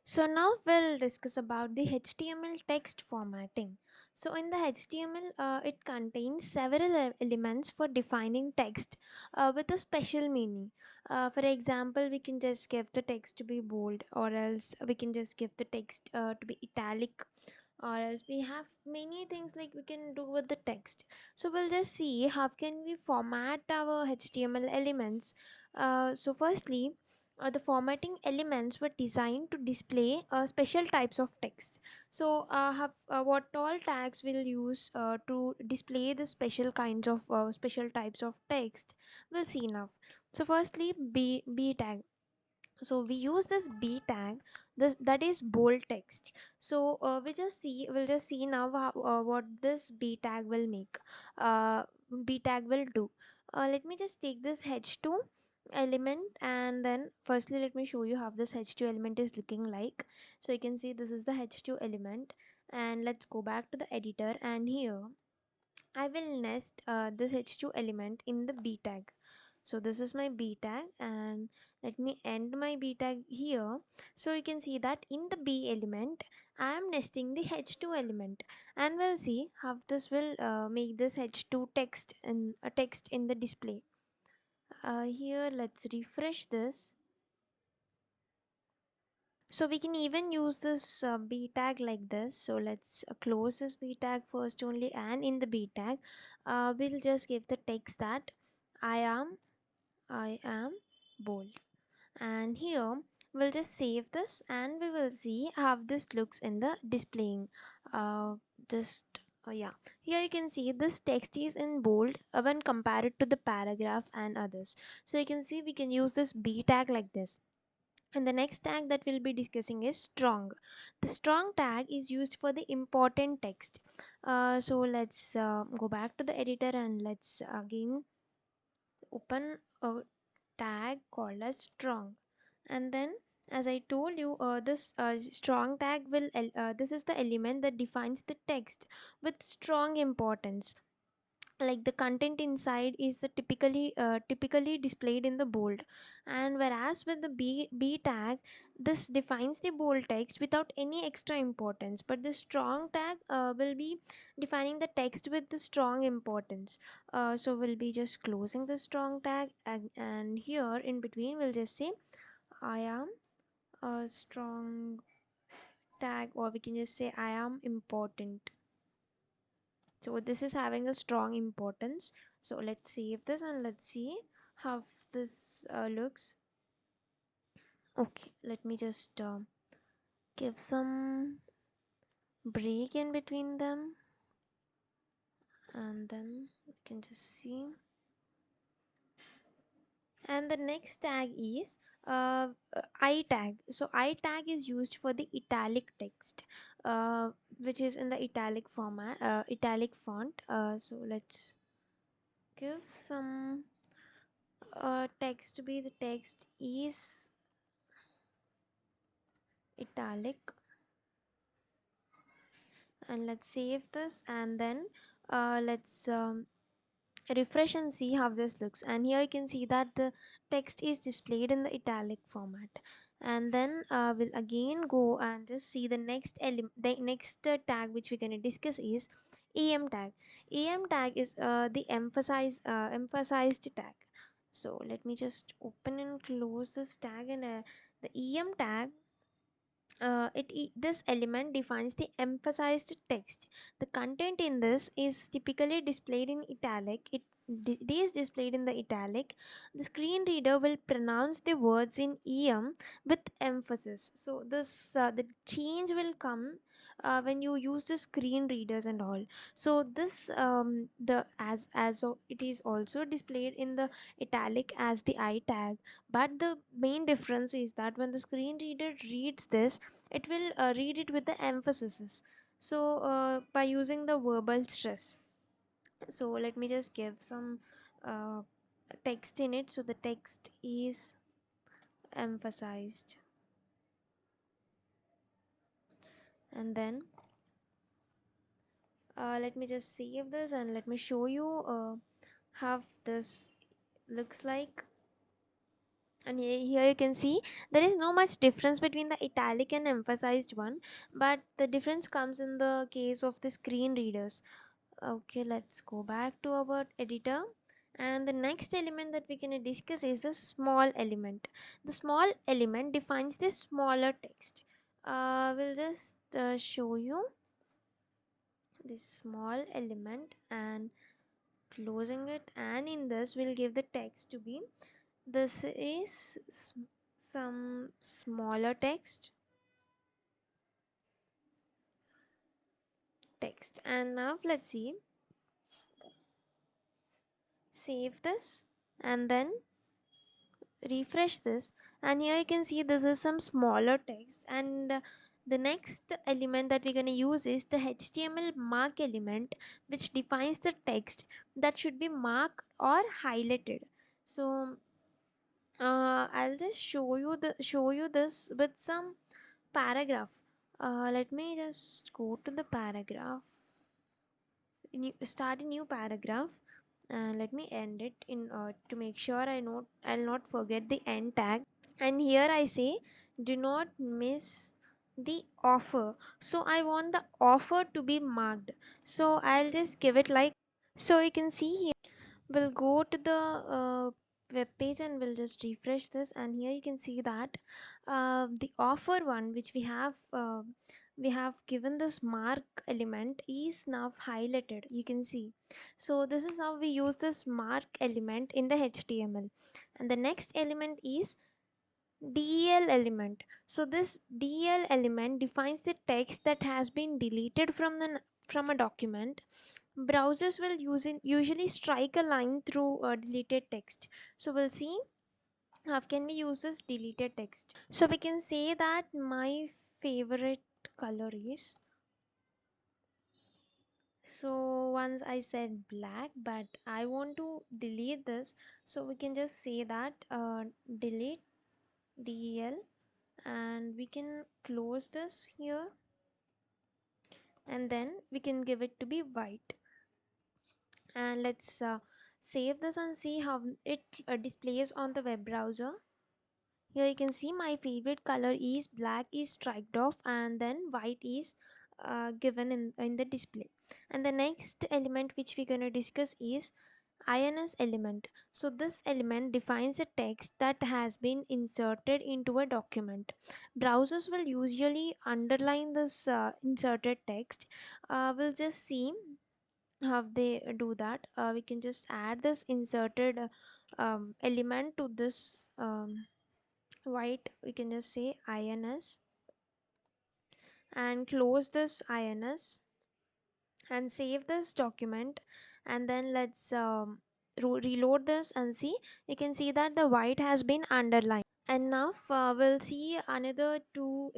So now we'll discuss about the HTML text formatting. So in the HTML, it contains several elements for defining text with a special meaning. For example, we can just give the text to be bold, or else we can just give the text to be italic, or else we have many things like we can do with the text. So we'll just see how can we format our HTML elements. So firstly, the formatting elements were designed to display special types of text. So what all tags will use to display the special kinds of special types of text, we'll see now. So firstly, b tag. So we use this b tag, this that is bold text. So we'll just see now what this b tag will make. uh, B tag will do. Let me just take this h2 element, and then firstly let me show you how this h2 element is looking like. So you can see this is the h2 element, and let's go back to the editor, and here I will nest this h2 element in the b tag. So this is my b tag, and let me end my b tag here. So you can see that in the b element I am nesting the h2 element, and we'll see how this will make this h2 text in the display. Here let's refresh this. So we can even use this b tag like this. So let's close this b tag first only, and in the b tag we'll just give the text that i am I am bold. And here we'll just save this, and we will see how this looks in the displaying. Just Yeah, here you can see this text is in bold when compared to the paragraph and others. So you can see we can use this b tag like this. And the next tag that we'll be discussing is strong. The strong tag is used for the important text. So let's go back to the editor, and let's again open a tag called as strong. And then, as I told you, this strong tag this is the element that defines the text with strong importance. Like the content inside is typically displayed in the bold, and whereas with the b tag, this defines the bold text without any extra importance, but the strong tag will be defining the text with the strong importance. So we'll be just closing the strong tag, and here in between we'll just say I am a strong tag, or we can just say I am important. So this is having a strong importance. So let's save this, and let's see how this looks. Okay, let me just give some break in between them, and then we can just see. And the next tag is I tag. So I tag is used for the italic text, uh, which is in the italic format, italic font. So let's give some text to be the text is italic, and let's save this, and then let's refresh and see how this looks. And here you can see that the text is displayed in the italic format. And then we'll again go and just see the next element. The next tag which we're going to discuss is em tag. Em tag is the emphasized tag. So let me just open and close this tag, and the em tag, this element defines the emphasized text. The content in this is typically displayed in italic. It is displayed in the italic. The screen reader will pronounce the words in em with emphasis. So this the change will come when you use the screen readers and all. So this the it is also displayed in the italic as the I tag, but the main difference is that when the screen reader reads this, it will read it with the emphasis. So by using the verbal stress. So let me just give some uh, text in it. So the text is emphasized, and then let me just save this, and let me show you how this looks like. And here you can see there is no much difference between the italic and emphasized one, but the difference comes in the case of the screen readers. Okay, let's go back to our editor. And the next element that we can discuss is the small element. The small element defines the smaller text. We'll just show you this small element and closing it, and in this we'll give the text to be, this is some smaller text. And now let's see, save this and then refresh this, and here you can see this is some smaller text. And the next element that we're going to use is the HTML mark element, which defines the text that should be marked or highlighted. So I'll just show you this with some paragraph. Let me just go to the paragraph, start a new paragraph, and let me end it in to make sure I'll not forget the end tag. And here I say do not miss the offer, so I want the offer to be marked, so I'll just give it like, so you can see here, we'll go to the web page and we'll just refresh this, and here you can see that the offer one which we have given this mark element is now highlighted, you can see. So this is how we use this mark element in the HTML. And the next element is del element. So this del element defines the text that has been deleted from a document. Browsers will usually strike a line through deleted text. So we'll see how can we use this deleted text. So we can say that my favorite color is, so once I said black, but I want to delete this, so we can just say that delete del, and we can close this here, and then we can give it to be white. And let's save this and see how it displays on the web browser. Here you can see my favorite color is black is striked off, and then white is given in the display. And the next element which we're going to discuss is ins element. So this element defines a text that has been inserted into a document. Browsers will usually underline this inserted text. We'll just see how they do that. We can just add this inserted element to this white, we can just say ins and close this ins and save this document. And then let's reload this and see, you can see that the white has been underlined. And now we'll see another two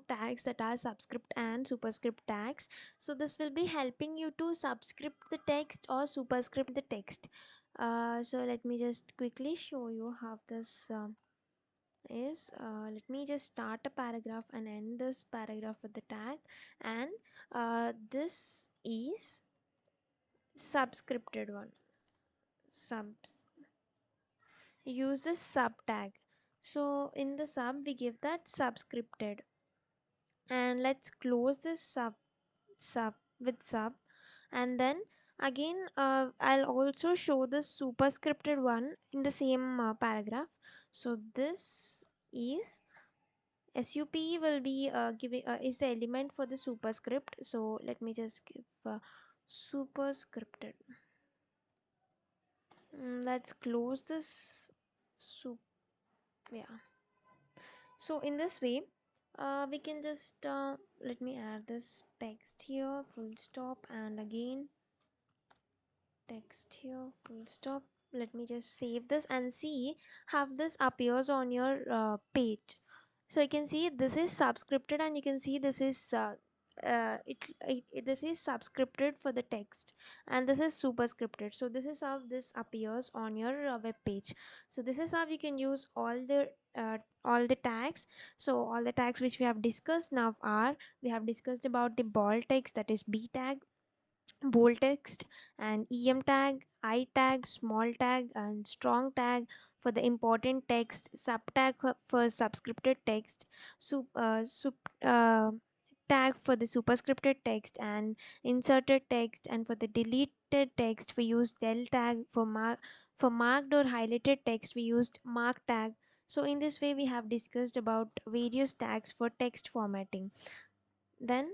tags, that are subscript and superscript tags. So this will be helping you to subscript the text or superscript the text. So let me just quickly show you how this is. Let me just start a paragraph and end this paragraph with the tag. And this is subscripted one. Subs Use the sub tag. So in the sub we give that subscripted, and let's close this sub with sub. And then again I'll also show the superscripted one in the same paragraph. So this is sup will be giving is the element for the superscript. So let me just give superscripted. Let's close this sup yeah. So in this way we can just let me add this text here, full stop, and again text here, full stop. Let me just save this and see how this appears on your page. So you can see this is subscripted, and you can see this is this is subscripted for the text, and this is superscripted. So this is how this appears on your web page. So this is how we can use all the tags. So all the tags which we have discussed now are, we have discussed about the bold text, that is b tag, bold text, and em tag, I tag, small tag, and strong tag, for the important text, subtag for subscripted text, sup, sup, tag for the superscripted text, and inserted text, and for the deleted text we use del tag. For marked or highlighted text we used mark tag. So in this way we have discussed about various tags for text formatting. Then